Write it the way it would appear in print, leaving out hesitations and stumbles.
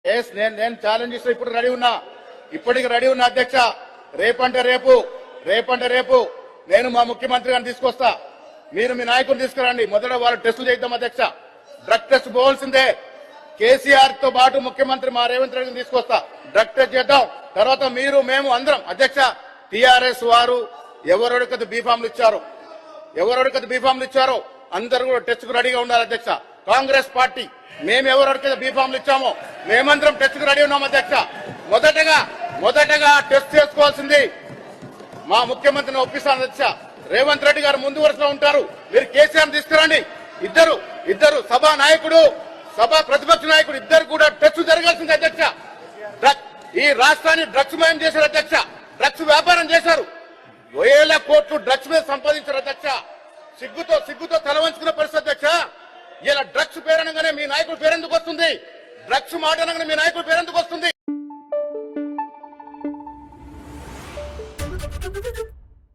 నేను ఛాలెంజ్ చేస్తే ఇప్పుడు రెడీ ఉన్నా, ఇప్పటికి రెడీ ఉన్నా అధ్యక్ష. రేపంటే రేపు నేను మా ముఖ్యమంత్రి గారిని తీసుకొస్తా, మీరు మీ నాయకుని తీసుకురండి. మొదట వాళ్ళు టెస్టులు చేద్దాం అధ్యక్ష. డ్రగ్ టెస్ట్ పోవాల్సిందే. కేసీఆర్ తో పాటు ముఖ్యమంత్రి మా రేవంత్ రెడ్డిని తీసుకొస్తా, డ్రగ్ టెస్ట్ చేద్దాం. తర్వాత మీరు మేము అందరం అధ్యక్ష. టీఆర్ఎస్ వారు ఎవరెవరికైతే బీఫామ్లు ఇచ్చారో అందరూ కూడా టెస్ట్ కు రెడీగా ఉండాలి అధ్యక్ష. కాంగ్రెస్ పార్టీ మేము ఎవరెవరికైతే బీఫామ్లు ఇచ్చామో మేమందరం టెస్ట్ కు రెడీ ఉన్నాం అధ్యక్ష. మొదటగా టెస్ట్ చేసుకోవాల్సింది మా ముఖ్యమంత్రిని ఒప్పిస్తాను అధ్యక్ష. రేవంత్ రెడ్డి గారు ముందు వరుసలో ఉంటారు, మీరు కేసీఆర్ తీసుకురండి. ఇద్దరు సభా నాయకుడు, సభా ప్రతిపక్ష నాయకుడు ఇద్దరు కూడా టెస్ట్ జరగాల్సింది అధ్యక్ష. ఈ రాష్ట్రాన్ని డ్రగ్స్ మయం చేశారు అధ్యక్ష. డ్రగ్స్ వ్యాపారం చేశారు, వేల కోట్లు డ్రగ్స్ మీద సంపాదించారు అధ్యక్ష. సిగ్గుతో తల వంచుకున్న పరిస్థితి అధ్యక్ష. ఇలా డ్రగ్స్ పేరనగానే మీ నాయకుడు పేరెందుకు వస్తుంది? డ్రగ్స్ మాట అనగానే మీ నాయకుడు పేరెందుకు వస్తుంది?